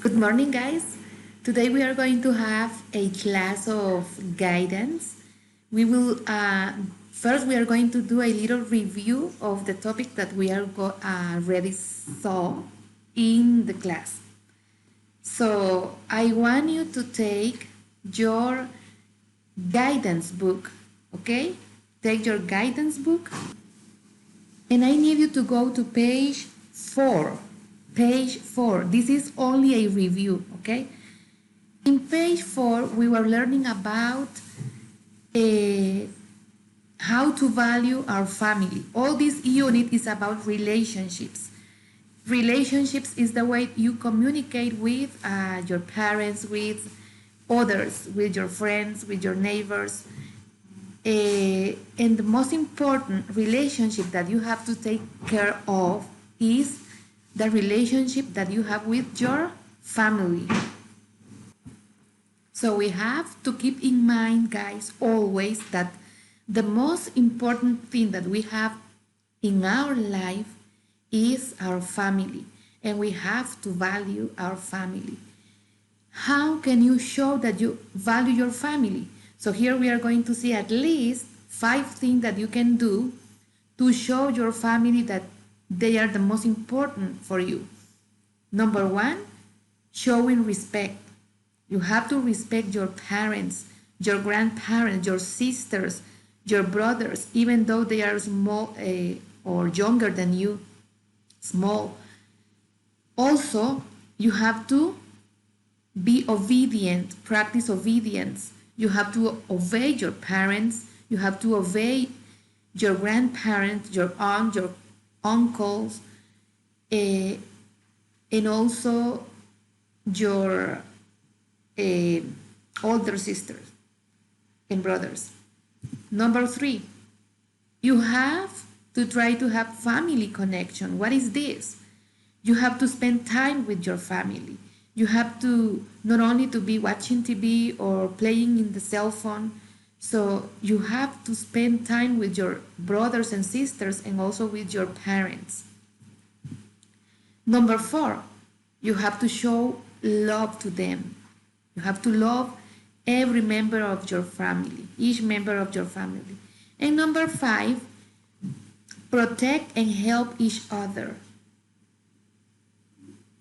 Good morning, guys. Today we are going to have a class of guidance. We will first we are going to do a little review of the topic that we are already saw in the class. So I want you to take your guidance book, okay? Take your guidance book, and I need you to go to page 4. Page 4. This is only a review, okay? In page 4, we were learning about uh, how to value our family. All this unit is about relationships. Relationships is the way you communicate with your parents, with others, with your friends, with your neighbors. And the most important relationship that you have to take care of is the relationship that you have with your family. So we have to keep in mind, guys, always that the most important thing that we have in our life is our family, and we have to value our family. How can you show that you value your family? So here we are going to see at least 5 things that you can do to show your family that they are the most important for you. Number 1, showing respect. You have to respect your parents, your grandparents, your sisters, your brothers, even though they are small or younger than you, small. Also, you have to be obedient, practice obedience. You have to obey your parents, you have to obey your grandparents, your aunt, your uncles, and also your older sisters and brothers. Number 3, you have to try to have family connection. What is this? You have to spend time with your family. You have to not only to be watching TV or playing in the cell phone. So you have to spend time with your brothers and sisters and also with your parents. Number 4, you have to show love to them. You have to love every member of your family, each member of your family. And number 5, protect and help each other.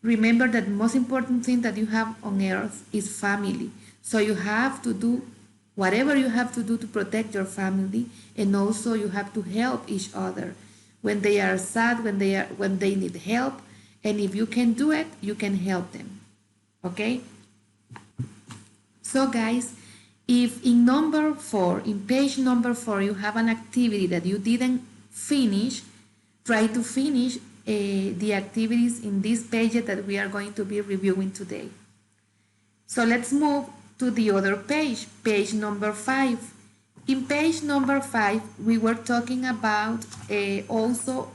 Remember that the most important thing that you have on earth is family. So you have to do whatever you have to do to protect your family, and also you have to help each other when they are sad, when they need help, and if you can do it, you can help them. Okay? So guys, if in number 4, in page number 4, you have an activity that you didn't finish, try to finish the activities in this page that we are going to be reviewing today. So let's move to the other page, page number 5. In page number 5, we were talking about also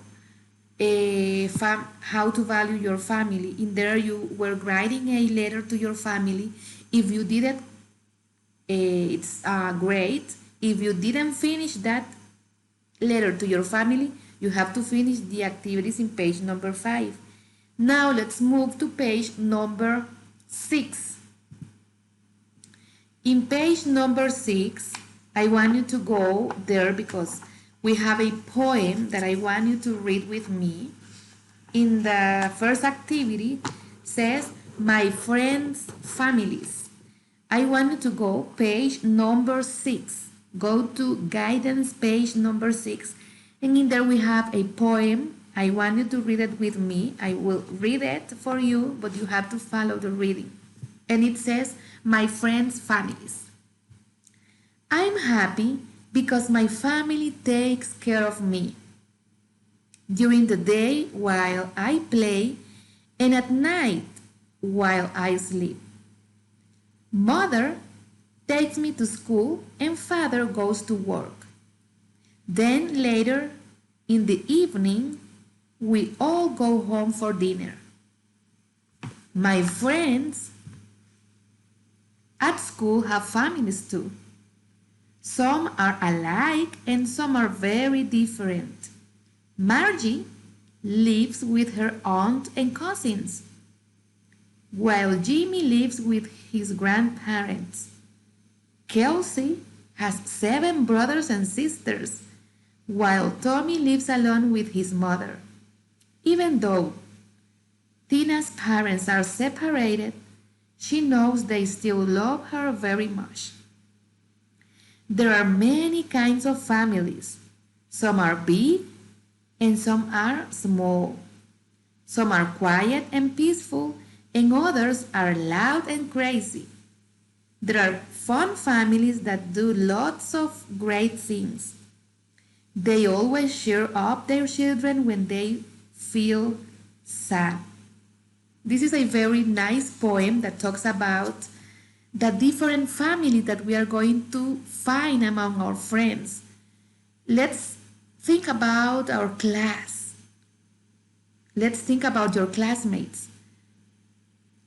how to value your family. In there, you were writing a letter to your family. If you did it, it's great. If you didn't finish that letter to your family, you have to finish the activities in page number 5. Now let's move to page number 6. In page number 6, I want you to go there because we have a poem that I want you to read with me. In the first activity, says, "My friends' families." I want you to go page number 6. Go to guidance page number 6. And in there we have a poem. I want you to read it with me. I will read it for you, but you have to follow the reading. And it says, "My friends' families." I'm happy because my family takes care of me. During the day while I play, and at night while I sleep. Mother takes me to school and father goes to work. Then later in the evening, we all go home for dinner. My friends at school have families too. Some are alike and some are very different. Margie lives with her aunt and cousins. while Jimmy lives with his grandparents. Kelsey has 7 brothers and sisters, while Tommy lives alone with his mother. Even though Tina's parents are separated, she knows they still love her very much. There are many kinds of families. Some are big and some are small. Some are quiet and peaceful, and others are loud and crazy. There are fun families that do lots of great things. They always cheer up their children when they feel sad. This is a very nice poem that talks about the different families that we are going to find among our friends. Let's think about our class. Let's think about your classmates.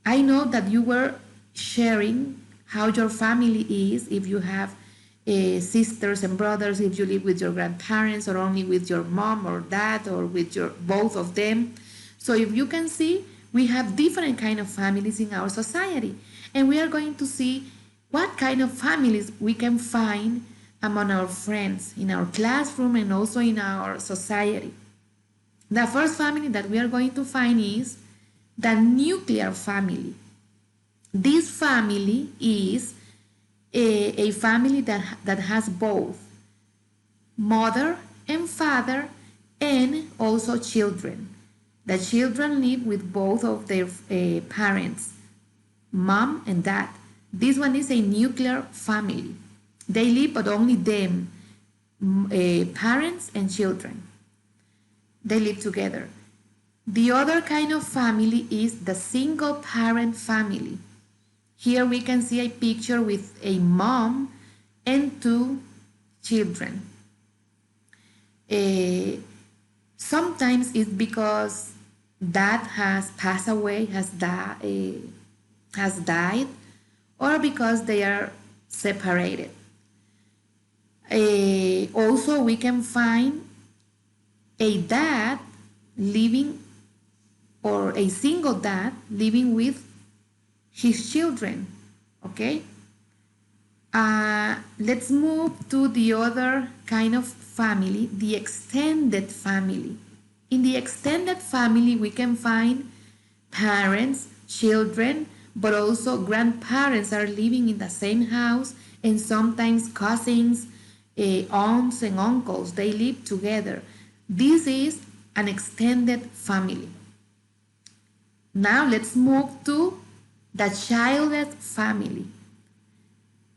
I know that you were sharing how your family is, if you have sisters and brothers, if you live with your grandparents or only with your mom or dad or with your both of them. So if you can see, we have different kind of families in our society, and we are going to see what kind of families we can find among our friends in our classroom and also in our society. The first family that we are going to find is the nuclear family. This family is a family that has both mother and father and also children. The children live with both of their parents, mom and dad. This one is a nuclear family. They live, but only them, parents and children. They live together. The other kind of family is the single parent family. Here we can see a picture with a mom and 2 children. Sometimes it's because dad has passed away, has died, or because they are separated. Also, we can find a dad living, or a single dad living with his children. Okay, let's move to the other kind of family, the extended family. In the extended family, we can find parents, children, but also grandparents are living in the same house, and sometimes cousins, aunts and uncles, they live together. This is an extended family. Now let's move to the childless family.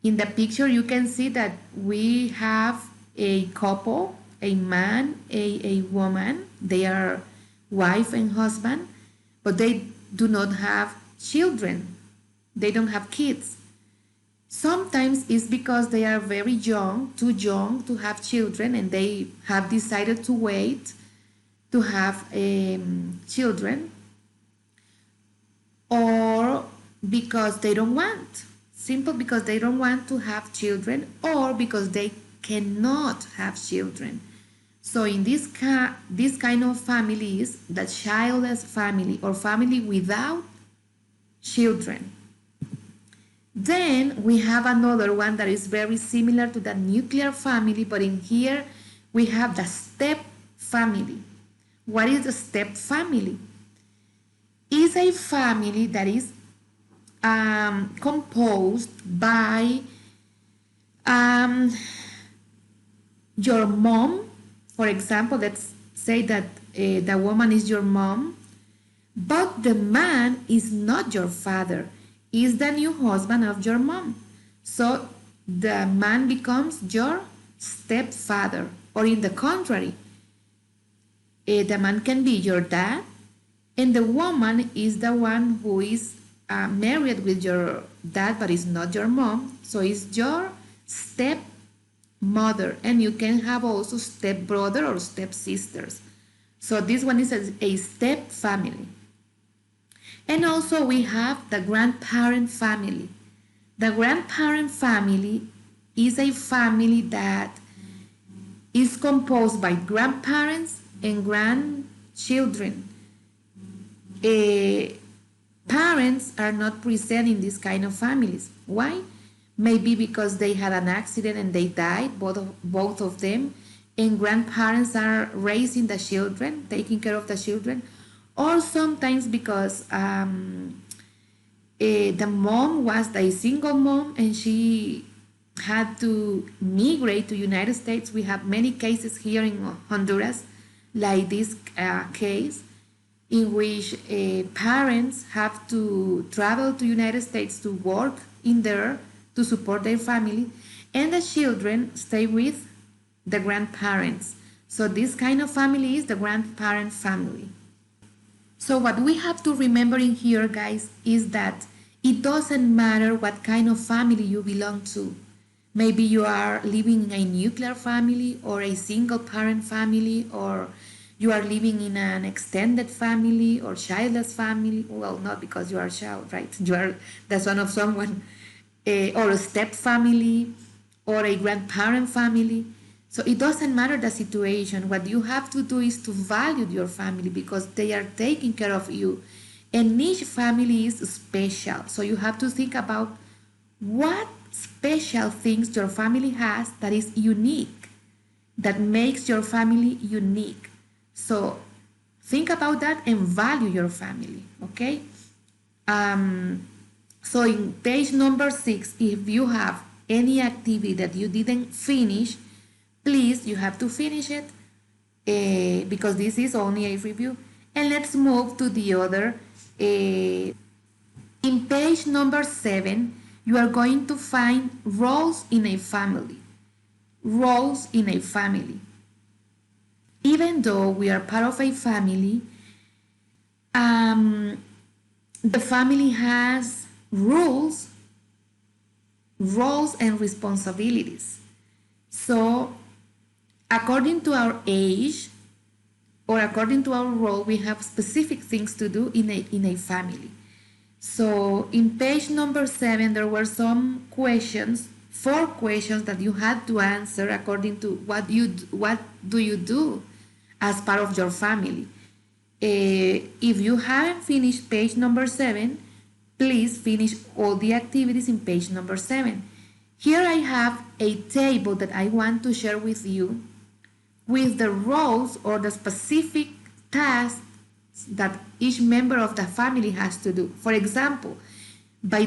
In the picture, you can see that we have a couple, a man, a woman. They are wife and husband, but they do not have children. They don't have kids. Sometimes it's because they are very young, too young to have children, and they have decided to wait to have children, or because they don't want, simple because they don't want to have children, or because they cannot have children. So in this kind of family is the childless family, or family without children. Then we have another one that is very similar to the nuclear family, but in here we have the step family. What is the step family? It's a family that is composed by your mom. For example, let's say that the woman is your mom, but the man is not your father, is the new husband of your mom. So the man becomes your stepfather, or in the contrary, the man can be your dad, and the woman is the one who is married with your dad but is not your mom, so it's your stepmother, and you can have also stepbrother or stepsisters. So this one is a step family. And also we have the grandparent family. The grandparent family is a family that is composed by grandparents and grandchildren. Parents parents are not present in this kind of families. Why? Maybe because they had an accident and they died, both of them, and grandparents are raising the children, taking care of the children, or sometimes because the mom was a single mom and she had to migrate to United States. We have many cases here in Honduras, like this case, in which parents have to travel to United States to work in there to support their family, and the children stay with the grandparents. So this kind of family is the grandparent family. So what we have to remember in here, guys, is that it doesn't matter what kind of family you belong to. Maybe you are living in a nuclear family or a single parent family, or you are living in an extended family or childless family. Well, not because you are a child, right? You are the son of someone, or a step family or a grandparent family. So it doesn't matter the situation. What you have to do is to value your family because they are taking care of you. And each family is special. So you have to think about what special things your family has that is unique, that makes your family unique. So think about that and value your family, okay? So in page number 6, if you have any activity that you didn't finish, please, you have to finish it because this is only a review. And let's move to the other. In page number 7, you are going to find roles in a family. Roles in a family. Even though we are part of a family, the family has rules, roles, and responsibilities. So according to our age or according to our role, we have specific things to do in a family. So in page number 7, there were some questions, 4 questions that you had to answer according to what do you do as part of your family. If you haven't finished page number 7, please finish all the activities in page number 7. Here I have a table that I want to share with you with the roles or the specific tasks that each member of the family has to do. For example, by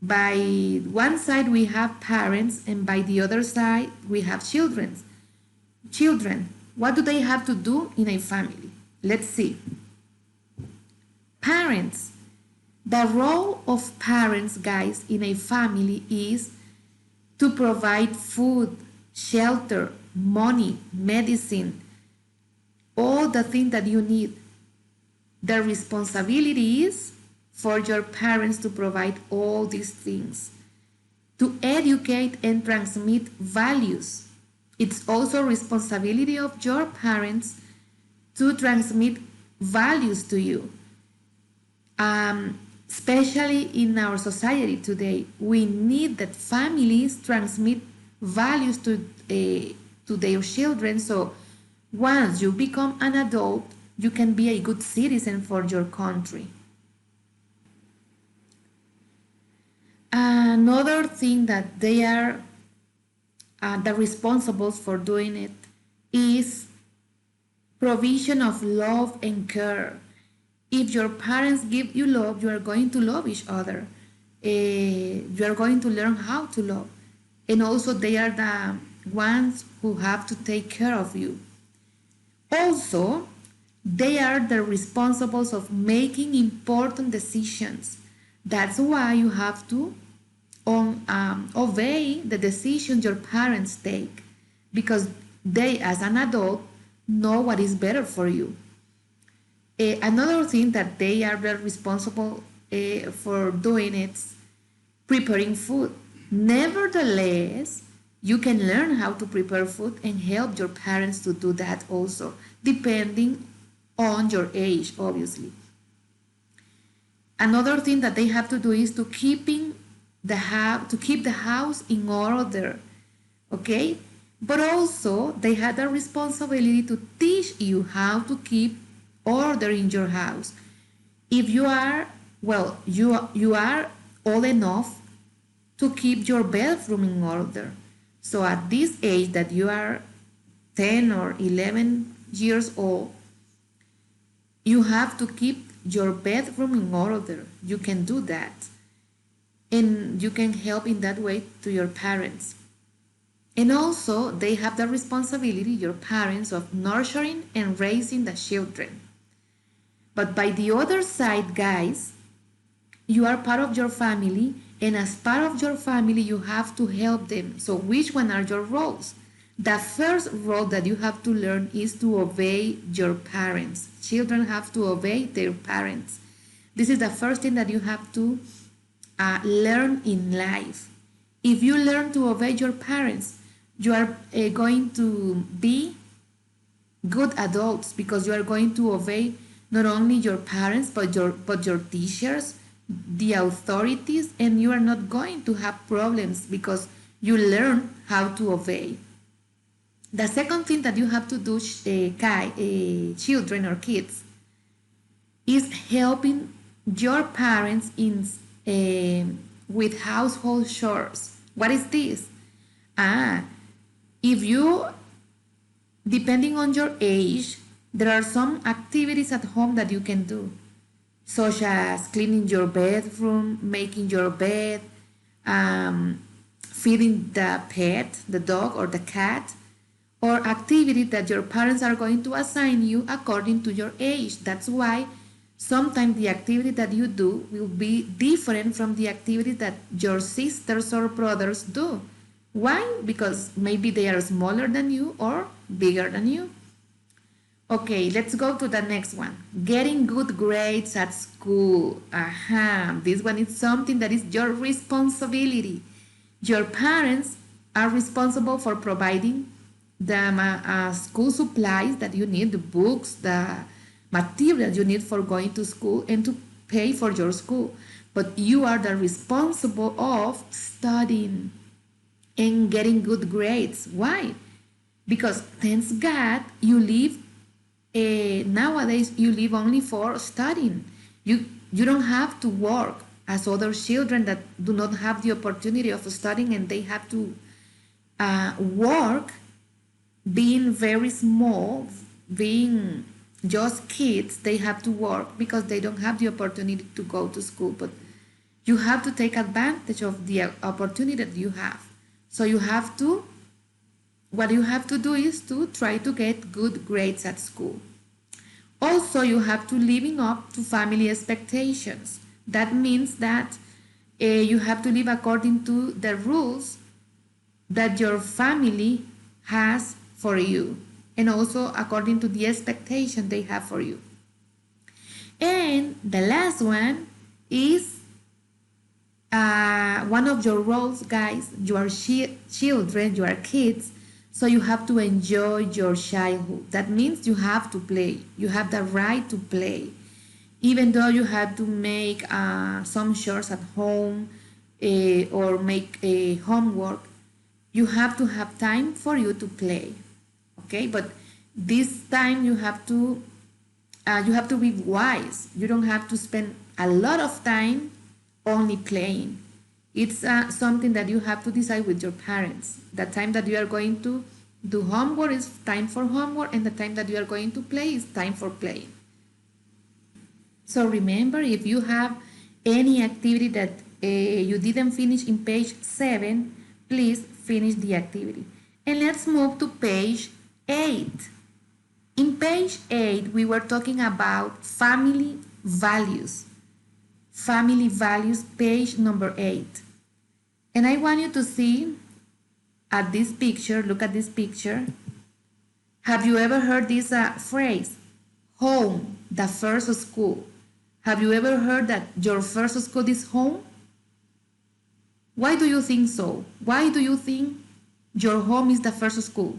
one side we have parents and by the other side we have children. Children, what do they have to do in a family? Let's see. Parents. The role of parents, guys, in a family is to provide food, shelter, money, medicine, all the things that you need. The responsibility is for your parents to provide all these things, to educate and transmit values. It's also responsibility of your parents to transmit values to you. Especially in our society today, we need that families transmit values to their children. So once you become an adult, you can be a good citizen for your country. Another thing that they are the responsibles for doing it is provision of love and care. If your parents give you love, you are going to love each other. You are going to learn how to love. And also they are the ones who have to take care of you. Also, they are the responsibles of making important decisions. That's why you have to obey the decisions your parents take, because they, as an adult, know what is better for you. Another thing that they are very responsible for doing is preparing food. Nevertheless, you can learn how to prepare food and help your parents to do that also, depending on your age, obviously. Another thing that they have to do is to keep the house in order, okay? But also, they have the responsibility to teach you how to keep order in your house. If you are, well, you are old enough to keep your bedroom in order. So at this age that you are 10 or 11 years old, you have to keep your bedroom in order. You can do that. And you can help in that way to your parents. And also, they have the responsibility, your parents, of nurturing and raising the children. But by the other side, guys, you are part of your family, and as part of your family, you have to help them. So which one are your roles? The first role that you have to learn is to obey your parents. Children have to obey their parents. This is the first thing that you have to learn in life. If you learn to obey your parents, you are going to be good adults, because you are going to obey not only your parents but your teachers, the authorities, and you are not going to have problems because you learn how to obey. The second thing that you have to do, children or kids, is helping your parents in with household chores. What is this? If you, depending on your age, there are some activities at home that you can do, such as cleaning your bedroom, making your bed, feeding the pet, the dog or the cat, or activities that your parents are going to assign you according to your age. That's why sometimes the activity that you do will be different from the activity that your sisters or brothers do. Why? Because maybe they are smaller than you or bigger than you. Okay, let's go to the next one. Getting good grades at school. This one is something that is your responsibility. Your parents are responsible for providing the school supplies that you need, the books, the materials you need for going to school, and to pay for your school. But you are the responsible of studying and getting good grades. Why? Because thanks God you live nowadays you live only for studying. You don't have to work as other children that do not have the opportunity of studying, and they have to work being very small, being just kids. They have to work because they don't have the opportunity to go to school. But you have to take advantage of the opportunity that you have. So what you have to do is to try to get good grades at school. Also, you have to living up to family expectations. That means that you have to live according to the rules that your family has for you, and also according to the expectation they have for you. And the last one is one of your roles, guys. You are children, you are kids, so you have to enjoy your childhood. That means you have to play. You have the right to play. Even though you have to make some chores at home or make homework, you have to have time for you to play. Okay, but this time you have to be wise. You don't have to spend a lot of time only playing. It's something that you have to decide with your parents. The time that you are going to do homework is time for homework, and the time that you are going to play is time for playing. So remember, if you have any activity that you didn't finish in page 7, please finish the activity. And let's move to page 8. In page 8, we were talking about family values. Family values, page number 8. And I want you to see at this picture, look at this picture. Have you ever heard this phrase? Home, the first school. Have you ever heard that your first school is home? Why do you think so? Why do you think your home is the first school?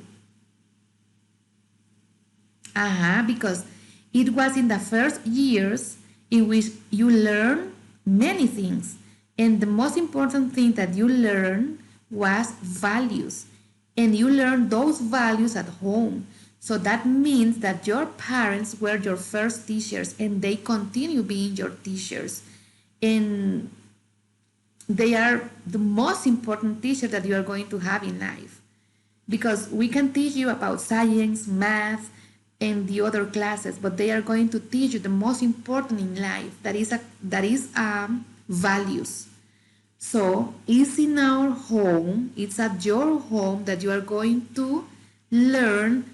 Because it was in the first years in which you learn many things. And the most important thing that you learn was values. And you learn those values at home. So that means that your parents were your first teachers and they continue being your teachers. And they are the most important teacher that you are going to have in life. Because we can teach you about science, math, and the other classes, but they are going to teach you the most important in life, that is values. So it's in our home, it's at your home that you are going to learn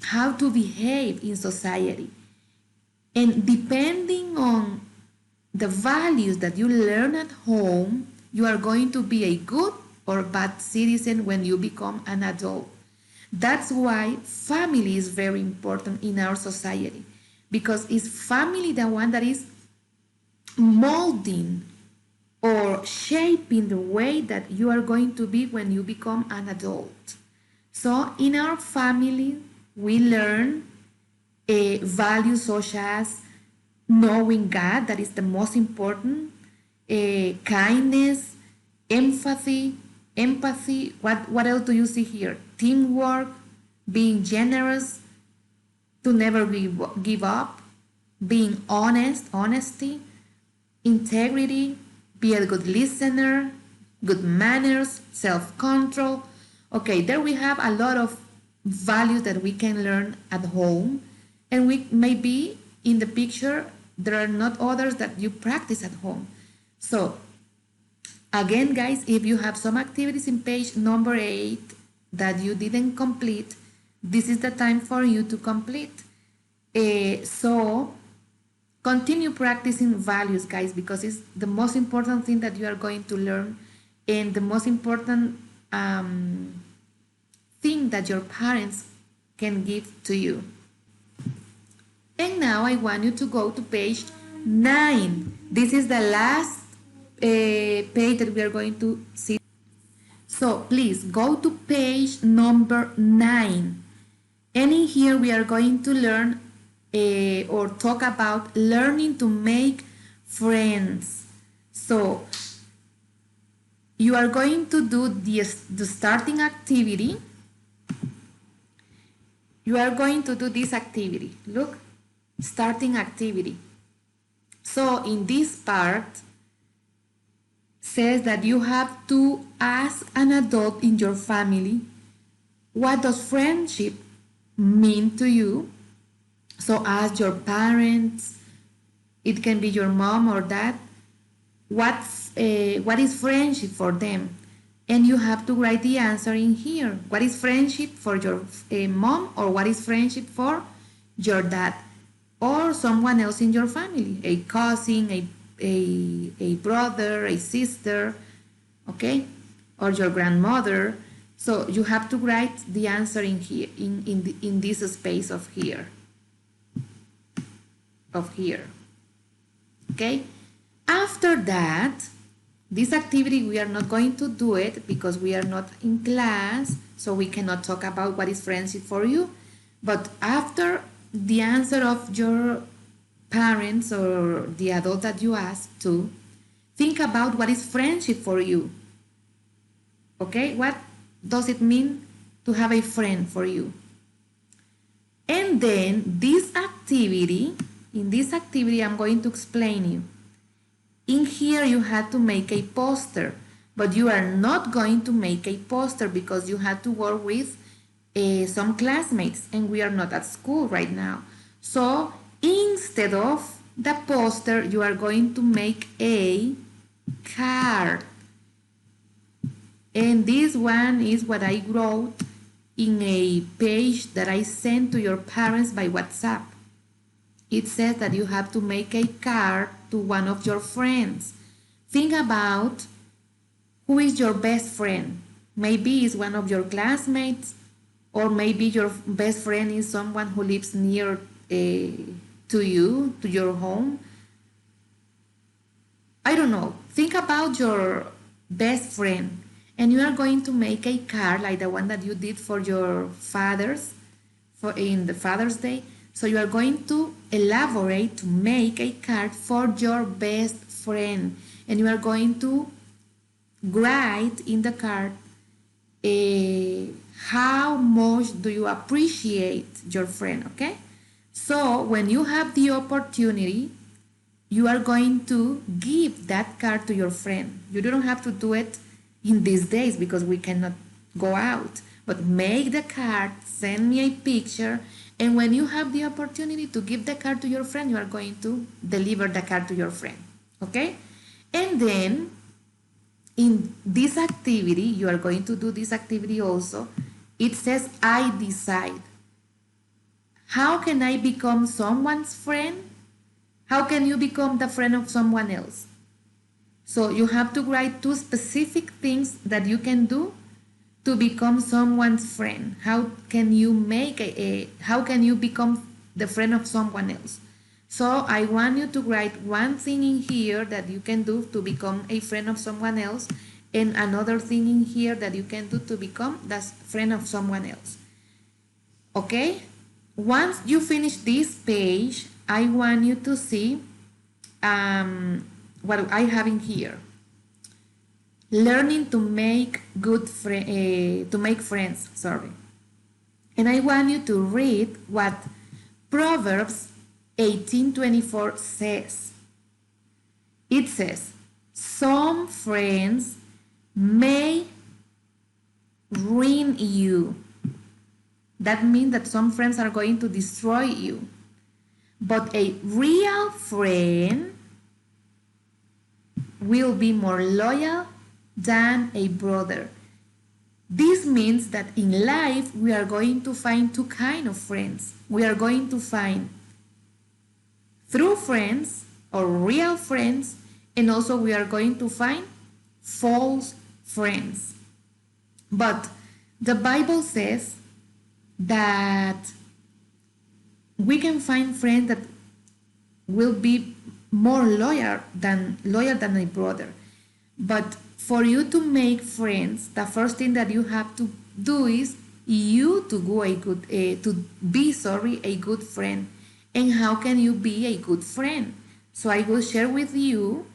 how to behave in society. And depending on the values that you learn at home, you are going to be a good or bad citizen when you become an adult. That's why family is very important in our society, because it's family the one that is molding or shaping the way that you are going to be when you become an adult. So in our family, we learn values such as knowing God, that is the most important, kindness, empathy. What else do you see here? Teamwork, being generous, to never give up, being honesty, integrity, be a good listener, good manners, self-control. Okay, there we have a lot of values that we can learn at home, and we maybe in the picture there are not others that you practice at home. So again, guys, if you have some activities in page number 8 that you didn't complete, this is the time for you to complete. So continue practicing values, guys, because it's the most important thing that you are going to learn, and the most important thing that your parents can give to you. And now I want you to go to page 9. This is the last page that we are going to see. So please go to page number 9. And in here we are going to learn or talk about learning to make friends. So you are going to do the starting activity. You are going to do this activity. Look, starting activity. So in this part says that you have to ask an adult in your family, what does friendship mean to you? So ask your parents, it can be your mom or dad, what is friendship for them? And you have to write the answer in here. What is friendship for your mom, or what is friendship for your dad or someone else in your family, a cousin, a brother, a sister, okay, or your grandmother. So you have to write the answer in here, in this space of here. Okay. After that, this activity we are not going to do it because we are not in class, so we cannot talk about what is friendship for you. But after the answer of your parents or the adult that you ask to, think about what is friendship for you. Okay, what does it mean to have a friend for you? And then in this activity I'm going to explain you. In here you had to make a poster, but you are not going to make a poster because you had to work with some classmates, and we are not at school right now. So instead of the poster, you are going to make a card. And this one is what I wrote in a page that I sent to your parents by WhatsApp. It says that you have to make a card to one of your friends. Think about who is your best friend. Maybe it's one of your classmates, or maybe your best friend is someone who lives near to you, to your home. I don't know. Think about your best friend, and you are going to make a card like the one that you did for your fathers in the Father's Day. So you are going to elaborate to make a card for your best friend, and you are going to write in the card how much do you appreciate your friend, okay? So when you have the opportunity, you are going to give that card to your friend. You don't have to do it in these days because we cannot go out. But make the card, send me a picture, and when you have the opportunity to give the card to your friend, you are going to deliver the card to your friend. Okay? And then in this activity, you are going to do this activity also. It says, I decide. How can I become someone's friend? How can you become the friend of someone else? So you have to write 2 specific things that you can do to become someone's friend. How can you how can you become the friend of someone else? So I want you to write one thing in here that you can do to become a friend of someone else, and another thing in here that you can do to become the friend of someone else. Okay? Once you finish this page, I want you to see what I have in here. Learning to make friends, sorry. And I want you to read what Proverbs 18:24 says. It says, some friends may ruin you. That means that some friends are going to destroy you. But a real friend will be more loyal than a brother. This means that in life we are going to find 2 kinds of friends. We are going to find true friends or real friends, and also we are going to find false friends. But the Bible says that we can find friends that will be more loyal than a brother. But for you to make friends, the first thing that you have to do is you to go a good friend. And how can you be a good friend? So I will share with you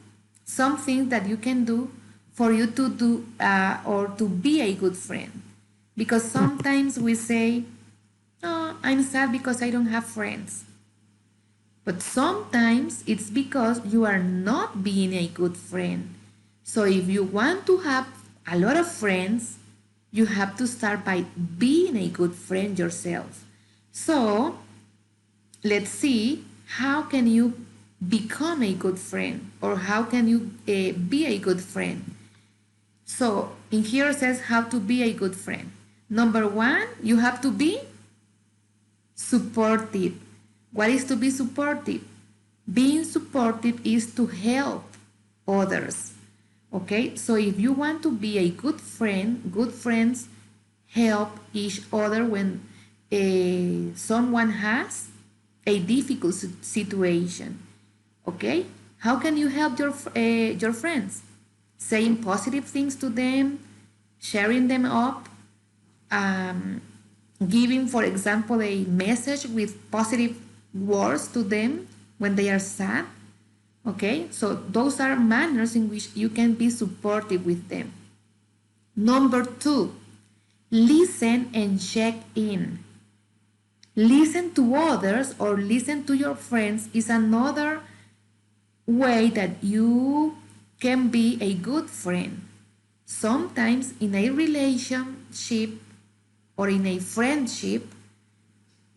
some things that you can do for you to do or to be a good friend. Because sometimes we say, oh, I'm sad because I don't have friends. But sometimes it's because you are not being a good friend. So if you want to have a lot of friends, you have to start by being a good friend yourself. So let's see, how can you become a good friend, or how can you be a good friend? So in here it says how to be a good friend. Number 1, you have to be supportive. What is to be supportive? Being supportive is to help others. Okay, so if you want to be a good friend, good friends help each other when someone has a difficult situation. Okay, how can you help your friends? Saying positive things to them, sharing them up, giving, for example, a message with positive words to them when they are sad. Okay, so those are manners in which you can be supportive with them. Number 2, listen and check in. Listen to others or listen to your friends is another way that you can be a good friend. Sometimes in a relationship or in a friendship,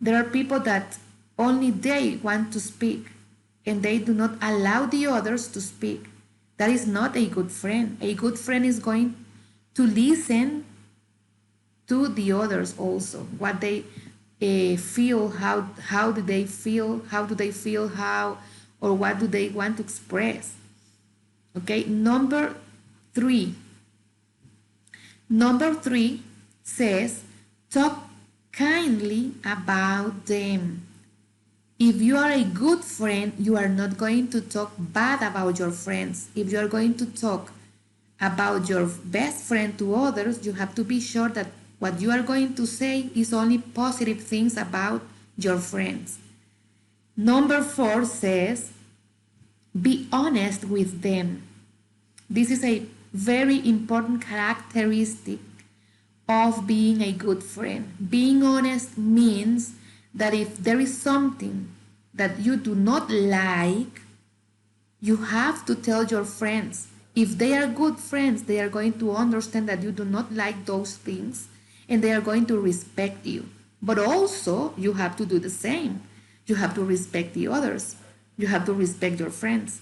there are people that only they want to speak and they do not allow the others to speak. That is not a good friend. A good friend is going to listen to the others also, what they feel, how do they feel, or what do they want to express. Okay, number 3 says talk kindly about them. If you are a good friend, you are not going to talk bad about your friends. If you are going to talk about your best friend to others, you have to be sure that what you are going to say is only positive things about your friends. Number 4 says, be honest with them. This is a very important characteristic of being a good friend. Being honest means that if there is something that you do not like, you have to tell your friends. If they are good friends, they are going to understand that you do not like those things and they are going to respect you. But also, you have to do the same. You have to respect the others. You have to respect your friends.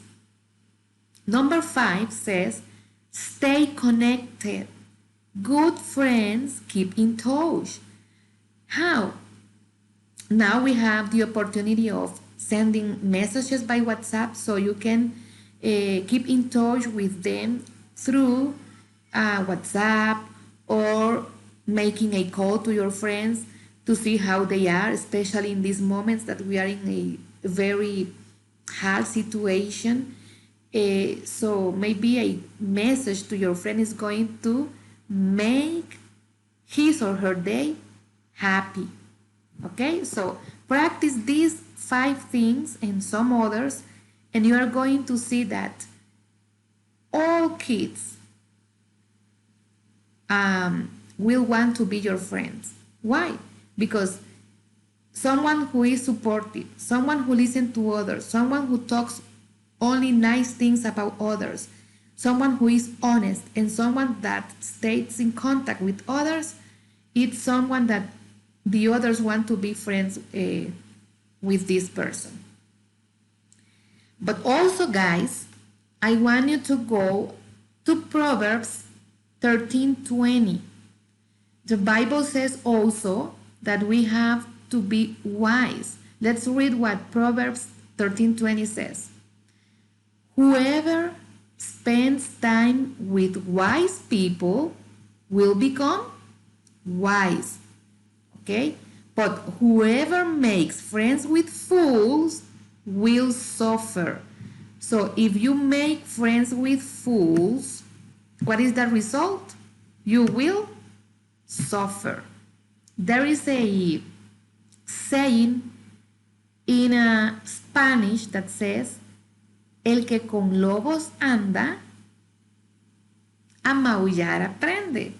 Number 5 says, stay connected. Good friends keep in touch. How? Now we have the opportunity of sending messages by WhatsApp, so you can keep in touch with them through WhatsApp, or making a call to your friends to see how they are, especially in these moments that we are in a very hard situation. So maybe a message to your friend is going to make his or her day happy. Okay, so practice these 5 things and some others, and you are going to see that all kids will want to be your friends. Why? Because someone who is supportive, someone who listens to others, someone who talks only nice things about others, someone who is honest, and someone that stays in contact with others, it's someone that the others want to be friends with this person. But also, guys, I want you to go to Proverbs 13:20. The Bible says also that we have to be wise. Let's read what Proverbs 13:20 says. Whoever spends time with wise people will become wise. Okay? But whoever makes friends with fools will suffer. So if you make friends with fools, what is the result? You will suffer. There is a saying in Spanish that says, el que con lobos anda, a maullar aprende.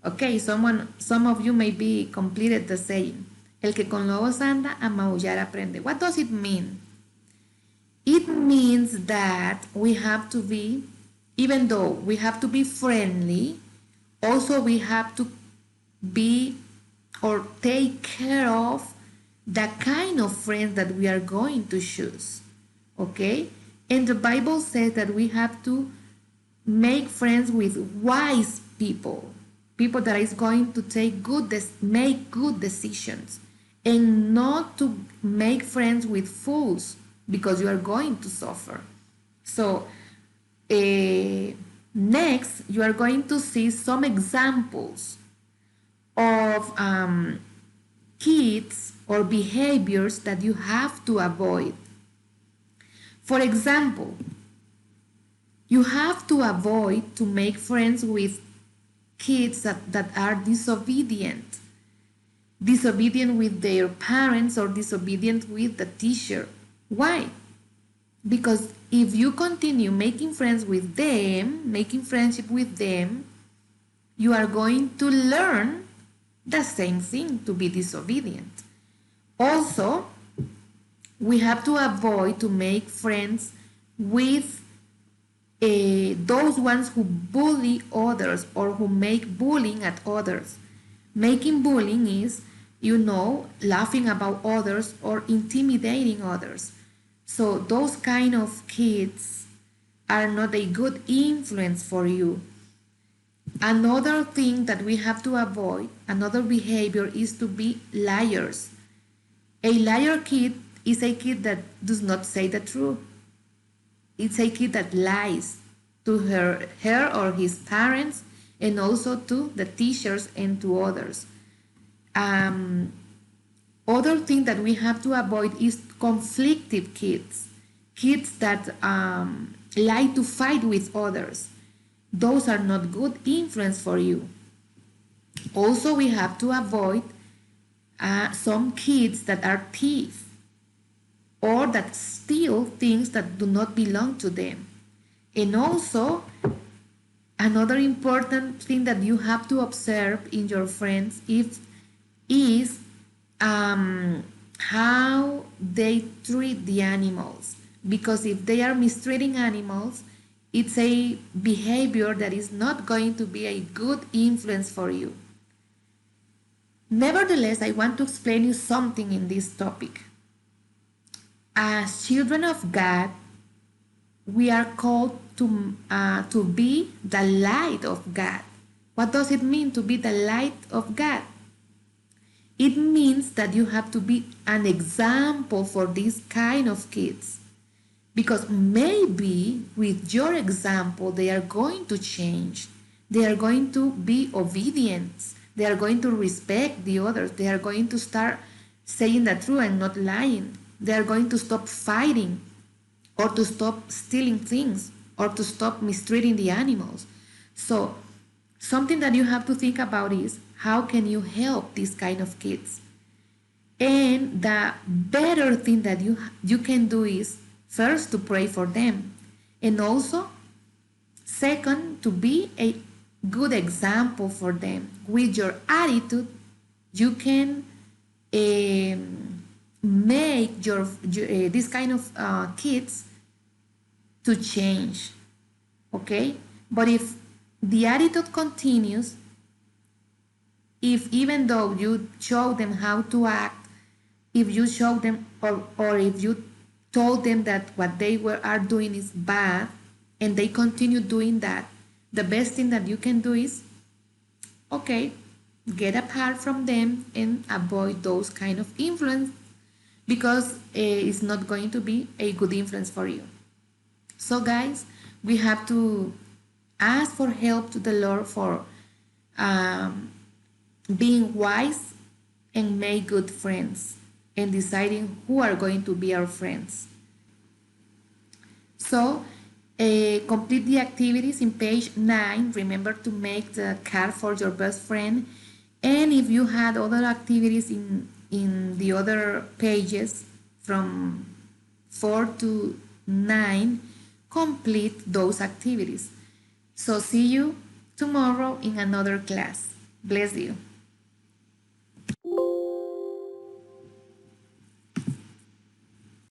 Okay, some of you maybe completed the saying. El que con lobos anda, a maullar aprende. What does it mean? It means that we have to be, even though we have to be friendly, also we have to be or take care of the kind of friends that we are going to choose. Okay? And the Bible says that we have to make friends with wise people. People that is going to make good decisions, and not to make friends with fools, because you are going to suffer. So next, you are going to see some examples of kids or behaviors that you have to avoid. For example, you have to avoid to make friends with kids that are disobedient with their parents or disobedient with the teacher. Why? Because if you continue making friendship with them, you are going to learn the same thing, to be disobedient. Also, we have to avoid to make friends with those ones who bully others or who make bullying at others. Making bullying is, laughing about others or intimidating others. So those kind of kids are not a good influence for you. Another thing that we have to avoid, another behavior, is to be liars. A liar kid is a kid that does not say the truth. It's a kid that lies to her or his parents, and also to the teachers and to others. Other thing that we have to avoid is conflictive kids. Kids that like to fight with others. Those are not good influence for you. Also, we have to avoid some kids that are thieves or that steal things that do not belong to them. And also, Another important thing that you have to observe in your friends is how they treat the animals. Because if they are mistreating animals, it's a behavior that is not going to be a good influence for you. Nevertheless, I want to explain you something in this topic. As children of God, we are called to be the light of God. What does it mean to be the light of God? It means that you have to be an example for these kind of kids. Because maybe with your example, they are going to change. They are going to be obedient. They are going to respect the others. They are going to start saying the truth and not lying. They are going to stop fighting, or to stop stealing things, or to stop mistreating the animals. So something that you have to think about is how can you help these kind of kids? And the better thing that you can do is first to pray for them, and also second to be a good example for them. With your attitude, you can make this kind of kids to change. Okay, but if the attitude continues, if even though you show them how to act, if you show them, or if you told them that what they are doing is bad, and they continue doing that, the best thing that you can do is, okay, get apart from them and avoid those kind of influence, because it's not going to be a good influence for you. So guys, we have to ask for help to the Lord for being wise and make good friends, and deciding who are going to be our friends. So complete the activities in page 9. Remember to make the card for your best friend. And if you had other activities in the other pages from 4 to 9, complete those activities. So see you tomorrow in another class. Bless you.